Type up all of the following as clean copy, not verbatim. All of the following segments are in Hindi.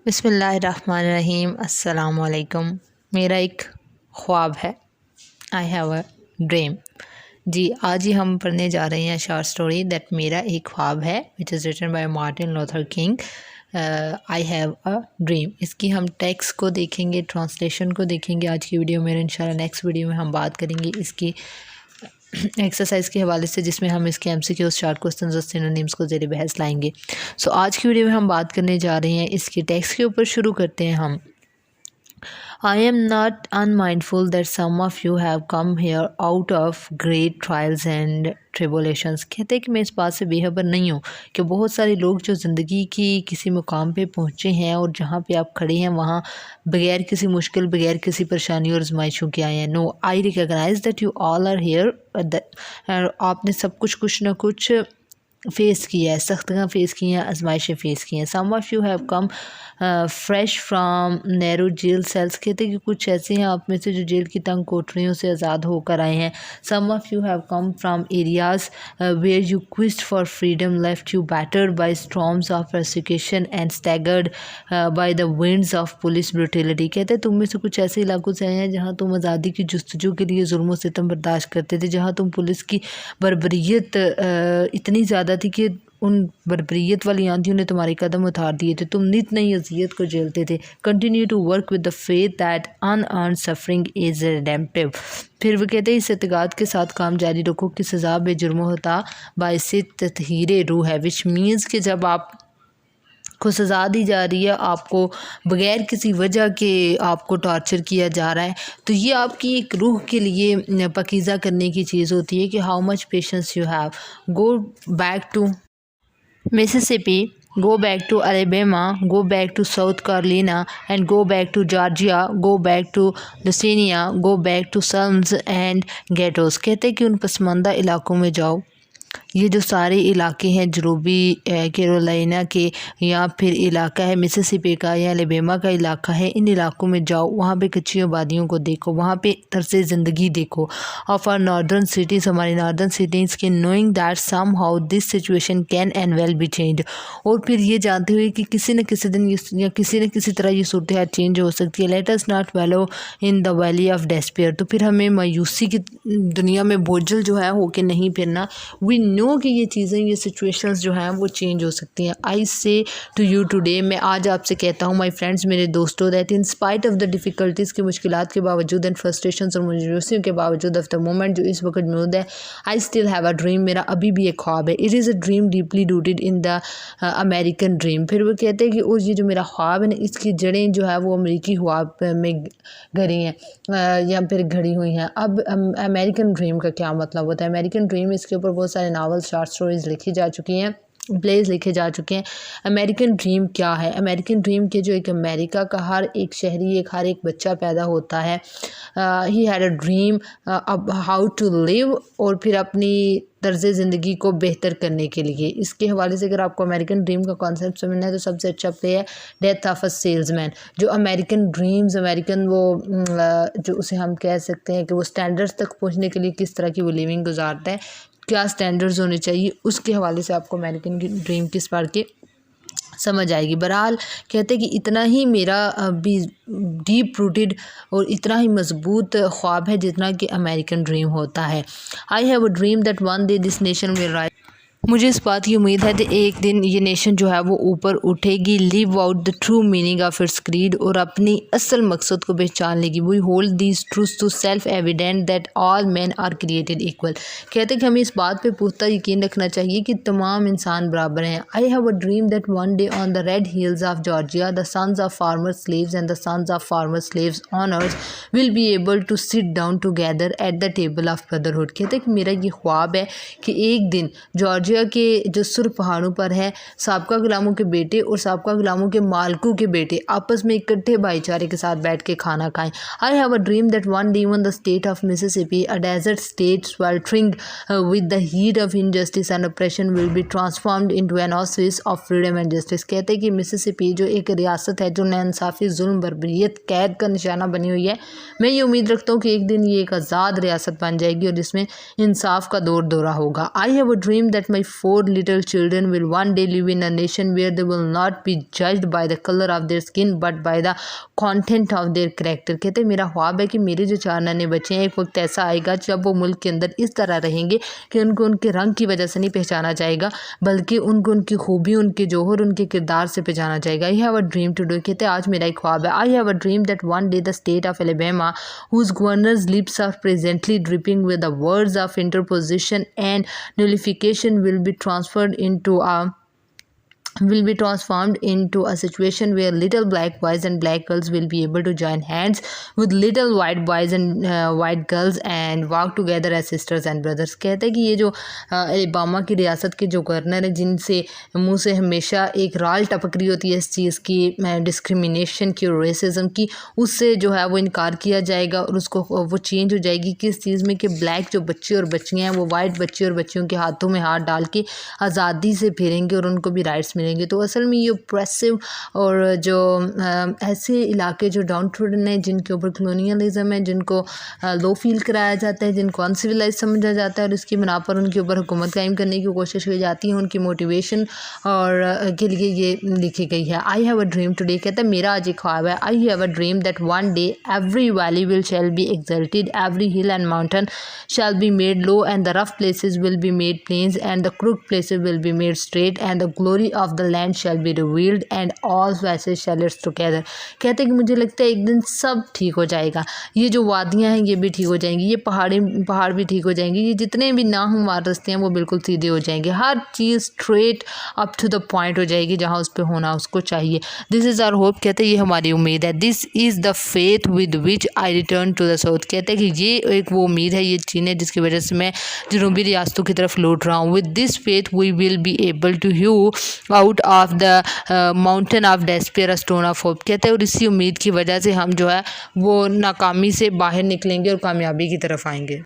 बिस्मिल्लाहिर्रहमानिर्रहीम। अस्सलामुअलैकुम। मेरा एक ख्वाब है, आई हैव अ ड्रीम। जी, आज ही हम पढ़ने जा रहे हैं शॉर्ट स्टोरी दैट मेरा एक ख्वाब है, which is written by Martin Luther King. I have a dream. इसकी हम टेक्स्ट को देखेंगे, ट्रांसलेशन को देखेंगे आज की वीडियो में। इंशाल्लाह नेक्स्ट वीडियो में हम बात करेंगे इसकी एक्सरसाइज के हवाले से, जिसमें हम इसके MCQ शॉर्ट क्वेश्चंस और सिनोनिम्स को ज़ेरे बहस लाएंगे। सो आज की वीडियो में हम बात करने जा रहे हैं इसकी टेक्स्ट के ऊपर। शुरू करते हैं हम। I am not unmindful that some of you have come here out of great trials and tribulations। कहते हैं कि मैं इस बात से बेखबर नहीं हूँ कि बहुत सारे लोग जो ज़िंदगी की किसी मुकाम पे पहुँचे हैं और जहाँ पे आप खड़े हैं वहाँ बगैर किसी मुश्किल, बगैर किसी परेशानी और आजमाइशों के आए हैं। No, I recognize that you all are here. आपने सब कुछ ना कुछ फेस किया है, सख्तियाँ फेस की हैं, आजमाइशें फेस की हैं। Some of you have come fresh from narrow jail cells. कहते हैं कि कुछ ऐसे हैं आप में से जो जेल की तंग कोठरियों से आज़ाद होकर आए हैं। Some of you have come from areas where you quest for freedom left you battered by storms of persecution and staggered by the winds of police brutality. कहते हैं तुम में से कुछ ऐसे इलाकों से आए हैं जहाँ तुम आज़ादी की जुस्तजू के लिए जुल्म सितम बर्दाश्त करते थे, जहाँ तुम पुलिस की बर्बरियत इतनी ज़्यादा थी कि उन बर्बरियत वाली आंधियों ने तुम्हारे कदम उतार दिए थे। तुम नित नई अजियत को झेलते थे। Continue to work with the faith that unearned suffering is redemptive. फिर वो कहते हैं इस एतक़ाद के साथ काम जारी रखो कि सज़ा बेजुर्म होता बाइसे ततहीरे रूह है, विच मीन्स कि जब आप को सज़ा दी जा रही है, आपको बग़ैर किसी वजह के आपको टॉर्चर किया जा रहा है, तो ये आपकी एक रूह के लिए पकीज़ा करने की चीज़ होती है कि how much patience you have. Go back to Mississippi, go back to Alabama, go back to South Carolina, and go back to Georgia, go back to Louisiana, go back to slums and ghettos। कहते हैं कि उन पसमानदा इलाकों में जाओ। ये जो सारे इलाके हैं जनूबी कैरोलिना के, या फिर इलाका है मिसिसिपी का या अलेबामा का इलाका है, इन इलाकों में जाओ, वहाँ पे कच्ची आबादियों को देखो, वहाँ पे तर्ज़ ज़िंदगी देखो। ऑफ आर नॉर्दर्न सिटीज़, हमारी नॉर्दर्न सिटीज़ के, knowing that somehow this situation can and will be change. और फिर ये जानते हुए कि किसी न किसी दिन या किसी न किसी तरह ये सूरत हाल चेंज हो सकती है। Let us not वैलो in the valley of despair. तो फिर हमें मायूसी की दुनिया में बोझल जो है होके नहीं फिरना। वी नो कि ये चीज़ें, ये सिचुएशंस जो हैं वो चेंज हो सकती हैं। आई से टू यू टुडे, मैं आज आपसे कहता हूँ माय फ्रेंड्स, मेरे दोस्तों, that in spite of the difficulties के मुश्किलात के बावजूद एंड फ्रस्ट्रेशंस और मायूसियों के बावजूद ऑफ द मोमेंट जो इस वक्त मौजूद है, I still have a dream. मेरा अभी भी एक ख्वाब है। It is a dream deeply rooted in the American dream. फिर वो कहते हैं कि और ये जो मेरा ख्वाब है ना, इसकी जड़ें जो है वो अमेरिकी ख्वाब में गड़ी हैं या फिर घड़ी हुई हैं। अब अमेरिकन ड्रीम का क्या मतलब होता है? अमेरिकन ड्रीम, इसके ऊपर बहुत सारे नावल, शॉर्ट स्टोरीज़ लिखी जा चुकी हैं, प्लेज लिखे जा चुके हैं। अमेरिकन ड्रीम क्या है? अमेरिकन ड्रीम के जो एक अमेरिका का हर एक शहरी, हर एक बच्चा पैदा होता है, ही हैड अ ड्रीम अब हाउ टू लिव, और फिर अपनी तर्ज़ ज़िंदगी को बेहतर करने के लिए। इसके हवाले से अगर आपको अमेरिकन ड्रीम का कॉन्सेप्ट समझना है तो सबसे अच्छा प्ले है डेथ ऑफ अ सेल्समैन। जो अमेरिकन ड्रीम्स, अमेरिकन वो जो उसे हम कह सकते हैं कि वो स्टैंडर्ड्स तक पहुंचने के लिए किस तरह की वो लिविंग गुजारता है, क्या स्टैंडर्ड्स होने चाहिए, उसके हवाले से आपको अमेरिकन की ड्रीम किस बार के समझ आएगी। बहरहाल कहते हैं कि इतना ही मेरा भी डीप रूटेड और इतना ही मजबूत ख्वाब है जितना कि अमेरिकन ड्रीम होता है। I have a dream that one day this nation will rise. मुझे इस बात की उम्मीद है कि एक दिन ये नेशन जो है वो ऊपर उठेगी, live out the true meaning of its creed, और अपनी असल मकसद को पहचान लेगी। We hold these truths to self evident that all man are created equal. कहते हैं कि हमें इस बात पे पुख्ता यकीन रखना चाहिए कि तमाम इंसान बराबर हैं। I have a dream that one day on the red hills of Georgia the sons of farmer slaves and the sons of farmer slaves on earth will be able to sit down together at the table of brotherhood. कहते हैं कि मेरा ये ख्वाब है कि एक दिन जॉर्जिया के जो सुर पहाड़ों पर है, साबका गुलामों के बेटे और साबका गुलामों के मालकों के बेटे आपस में इकट्ठे भाईचारे के साथ बैठ के खाना खाएं। I have a dream that one day even the state of Mississippi, a desert state sweltering with the heat of injustice and oppression, will be transformed into an oasis of freedom and justice। कहते हैं कि मिसिसिपी जो एक रियासत है जो नाइंसाफ़ी, जुल्म, बर्बरियत, कैद का निशाना बनी हुई है, मैं ये उम्मीद रखता हूँ कि एक दिन ये एक आज़ाद रियासत बन जाएगी और जिसमें इंसाफ का दौर दौरा होगा। आई have a dream that my 4 little children will one day live in a nation where they will not be judged by the color of their skin but by the content of their character। कहते हैं मेरा ख्वाब है कि मेरे जो 4 नन्हे बच्चे हैं, एक वक्त ऐसा आएगा जब वो मुल्क के अंदर इस तरह रहेंगे कि उनको उनके रंग की वजह से नहीं पहचाना जाएगा, बल्कि उनको उनकी खूबी, उनके जौहर, उनके किरदार से पहचाना जाएगा। I have a dream to do. कहते हैं आज मेरा एक ख्वाब है। I have a dream that one day the state of Alabama, whose governor's lips are presently dripping with the words of interposition and nullification, will be transformed into a situation where little black boys and black girls will be able to join hands with little white boys and white girls and walk together as sisters and brothers। कहते हैं कि ये जो एलिबामा की रियासत के जो गवर्नर हैं, जिनसे मुंह से हमेशा एक राल टपक रही होती है इस चीज़ की, डिस्क्रिमिनेशन की और रेसिज्म की, उससे जो है वो इनकार किया जाएगा और उसको वो चेंज हो जाएगी किस चीज़ में कि ब्लैक जो बच्चे और बच्चियाँ हैं वो वाइट बच्चे और बच्चियों के हाथों में हाथ डाल के आज़ादी से फिरेंगे और उनको भी राइट्स मिलेंगे। तो असल में ये ऑप्रेसिव और जो ऐसे इलाके जो डाउन ट्रोडन हैं, जिनके ऊपर कलोनियलिज्म है, जिनको लो फील कराया जाता है, जिनको अनसिविलाइज समझा जाता है और इसकी बिना पर उनके ऊपर हुकूमत कायम करने की कोशिश की जाती है, उनकी मोटिवेशन और के लिए ये लिखी गई है। I have a dream today. कहता है मेरा आज एक ख्वाब है। I have a dream that one day every valley will shall be exalted, every hill and mountain shall be made low, and the rough places will be made plains, and the crooked places will be made straight, and the glory of the land shall be revealed, and all faces shall its together। कहते हैं कि मुझे लगता है एक दिन सब ठीक हो जाएगा, ये जो वादियाँ हैं ये भी ठीक हो जाएंगी, ये पहाड़ भी ठीक हो जाएंगे, ये जितने भी नाहमवार रास्ते हैं वो बिल्कुल सीधे हो जाएंगे, हर चीज़ straight up to the point हो जाएगी जहाँ उस पर होना उसको चाहिए। This is our hope. कहते हैं ये हमारी उम्मीद है। This is the faith with which I return to the South. कहते हैं कि ये एक वो उम्मीद है, ये चीन है जिसकी वजह से मैं जनूबी रियासतों की तरफ लौट रहा हूँ। With this faith we will be able to hew out of the mountain of despair a stone of hope. कहते हैं और इसी उम्मीद की वजह से हम जो है वो नाकामी से बाहर निकलेंगे और कामयाबी की तरफ आएंगे।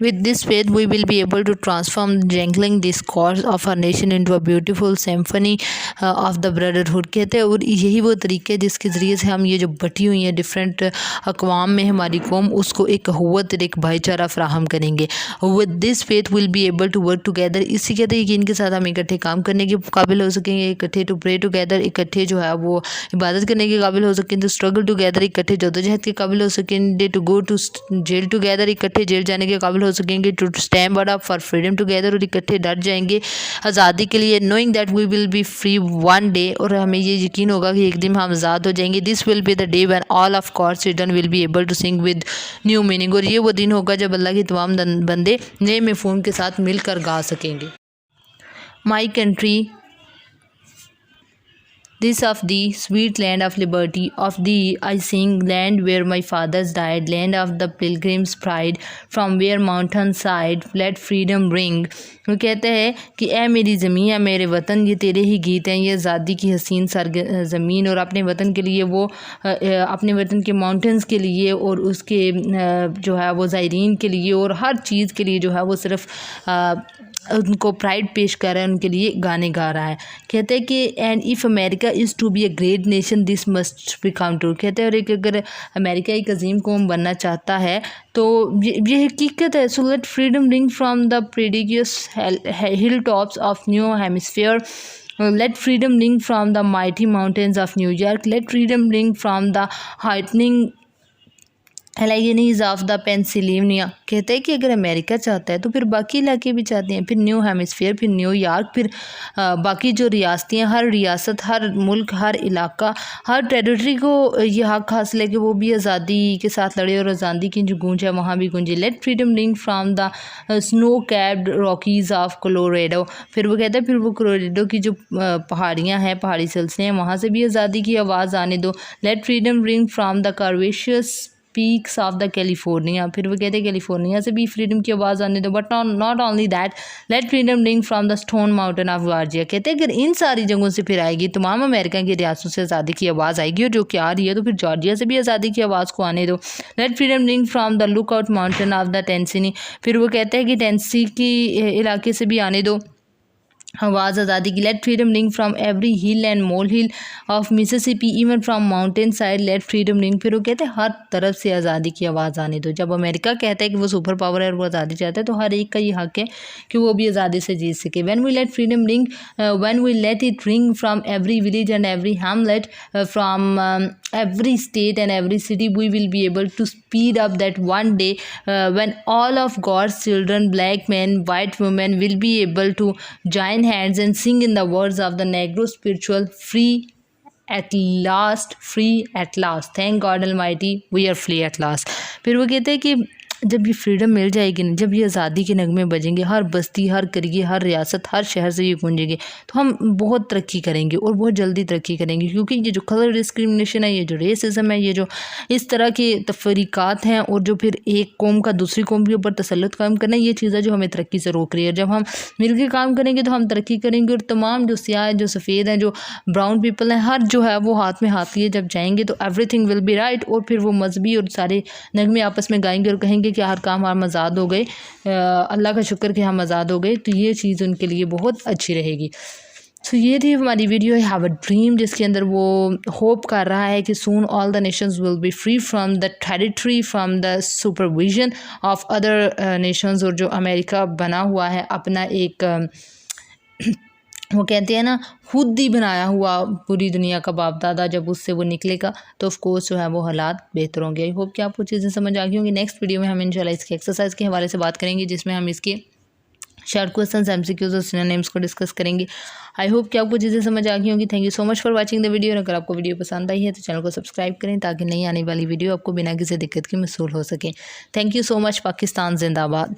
With this faith, we will be able to transform the jangling discourse of our nation into a beautiful symphony of the brotherhood। कहते हैं और यही वो तरीके जिसके ज़रिए से हम ये जो बटी हुई हैं डिफरेंट अक़वाम में हमारी कौम, उसको एक अख़ुव्वत, एक भाईचारा फ़राहम करेंगे। With this faith, we'll be able to work together। इसी कहते हैं यकीन के साथ हम इकट्ठे काम करने के काबिल हो सकेंगे, इकट्ठे टू प्रे टुगेदर, इकट्ठे जो है वो इबादत करने के काबिल हो सकेंगे, तो स्ट्रगल टुगेदर, इकट्ठे जदोजहद के काबिल हो सकेंगे, to go to jail together, इकट्ठे जेल जाने के काबिल हो सकेंगे, to stand up for freedom together, और इकट्ठे डट जाएंगे आज़ादी के लिए, knowing that we will be free one day, और हमें ये यकीन होगा कि एक दिन हम आज़ाद हो जाएंगे। This will be the day when all of God's children will be able to sing with new meaning. और ये वो दिन होगा जब अल्लाह के तमाम बंदे नए मफ़हूम के साथ मिलकर गा सकेंगे। My country, this of the sweet land of liberty, of the I sing, land where my fathers died, land of the pilgrim's pride, from where mountain side let freedom ring। वो कहते हैं कि ए मेरी ज़मीन है, मेरे वतन, ये तेरे ही गीत हैं, ये आज़ादी की हसीन ज़मीन, और अपने वतन के लिए वो अपने वतन के माउंटेंस के लिए और उसके जो है वो ज़ायरीन के लिए और हर चीज़ के लिए जो है वो सिर्फ उनको प्राइड पेश कर रहा है, उनके लिए गाने गा रहा है। कहते हैं कि and if America is to be a great nation this must become true. कहते हैं और एक अगर अमेरिका एक अजीम कौम बनना चाहता है तो ये हकीकत है। So let freedom ring from the prodigious hill tops of new hemisphere, let freedom ring from the mighty mountains of New York, let freedom ring from the heightening Alleghenies of the Pennsylvania. कहते हैं कि अगर अमेरिका चाहता है तो फिर बाकी इलाके भी चाहते हैं, फिर न्यू हेमिस्फीयर, फिर न्यूयॉर्क, फिर बाकी जो रियासतें हैं, हर रियासत, हर मुल्क, हर इलाका, हर टेरिटरी को ये हक हासिल है कि वो भी आज़ादी के साथ लड़े और आज़ादी की जो गूंज है वहाँ भी गूंजे। Let freedom ring from the snow capped Rockies of Colorado. फिर वो कहते हैं फिर वो कोलोराडो की जो पहाड़ियाँ हैं, पहाड़ी सिलसिले हैं, वहाँ से भी आज़ादी की आवाज़ आने दो। Let freedom ring from the curvaceous peaks of the California. फिर वो कहते हैं कैलिफोर्निया से भी फ्रीडम की आवाज़ आने दो। But not only that, let freedom ring from the Stone Mountain of Georgia. कहते हैं अगर इन सारी जगहों से फिर आएगी, तमाम अमेरिका की रियासतों से आज़ादी की आवाज़ आएगी और जो क्या आ रही है, तो फिर जॉर्जिया से भी आज़ादी की आवाज़ को आने दो। Let freedom ring from the lookout mountain of the Tennessee. फिर वो कहते हैं कि टेंसी की इलाके से भी आने दो। आवाज़ आज़ादी की। Let freedom ring from every hill and molehill of Mississippi even from mountainside let freedom ring. फिर वो कहते हैं हर तरफ से आज़ादी की आवाज़ आने दो। जब अमेरिका कहता है कि वो सुपर पावर है और वो आज़ादी चाहता है तो हर एक का ये हक है कि वो भी आज़ादी से जीत सके। When we let freedom ring, when we let it ring from every village and every hamlet, from every state and every city, we will be able to speed up that one day when all of God's children, black men, white women, will be able to join hands and sing in the words of the Negro spiritual, free at last, free at last, thank God Almighty, we are free at last। फिर वो कहते हैं कि जब ये फ्रीडम मिल जाएगी ना, जब ये आज़ादी के नगमे बजेंगे, हर बस्ती, हर करिए, हर रियासत, हर शहर से ये गूंजेंगे, तो हम बहुत तरक्की करेंगे और बहुत जल्दी तरक्की करेंगे। क्योंकि ये जो कलर डिस्क्रिमिनेशन है, ये जो रेसिज्म है, ये जो इस तरह के तफरीकात हैं और जो फिर एक कौम का दूसरी कौम के ऊपर तसल्लुत कायम करना, ये चीज़ें जो हमें तरक्की से रोक रही है। जब हम मिलकर काम करेंगे तो हम तरक्की करेंगे और तमाम जो सियाह हैं, जो सफ़ेद हैं, जो ब्राउन पीपल हैं, हर जो है वो हाथ में हाथ लिए जब जाएंगे तो एवरीथिंग विल बी राइट। और फिर वो मजहबी और सारे नगमे आपस में गाएंगे और कहेंगे कि हर काम हम आज़ाद हो गए, अल्लाह का शुक्र कि हम आज़ाद हो गए। तो ये चीज़ उनके लिए बहुत अच्छी रहेगी। तो ये थी हमारी वीडियो है हैव अ ड्रीम, जिसके अंदर वो होप कर रहा है कि सून all the Nations will be free from the territory, from the supervision of other Nations. और जो अमेरिका बना हुआ है अपना एक वो कहते हैं ना खुद ही बनाया हुआ पूरी दुनिया का बाप दादा, जब उससे वो निकलेगा तो ऑफ कोर्स जो है वो हालात बेहतर होंगे। आई होप कि आपको चीज़ें समझ आ गई होंगी। नेक्स्ट वीडियो में हम इंशाल्लाह इसके एक्सरसाइज के हवाले से बात करेंगे, जिसमें हम इसके शॉर्ट क्वेश्चन, एमसीक्यूज और सिनोनिम्स को डिस्कस करेंगे। आई होप कि आपको चीज़ें समझ आ गई होंगी। Thank you so much for watching the video. अगर आपको वीडियो पसंद आई है तो चैनल को सब्सक्राइब करें ताकि नई आने वाली वीडियो आपको बिना किसी दिक्कत के मिसूल हो सके। Thank you so much. Pakistan जिंदाबाद।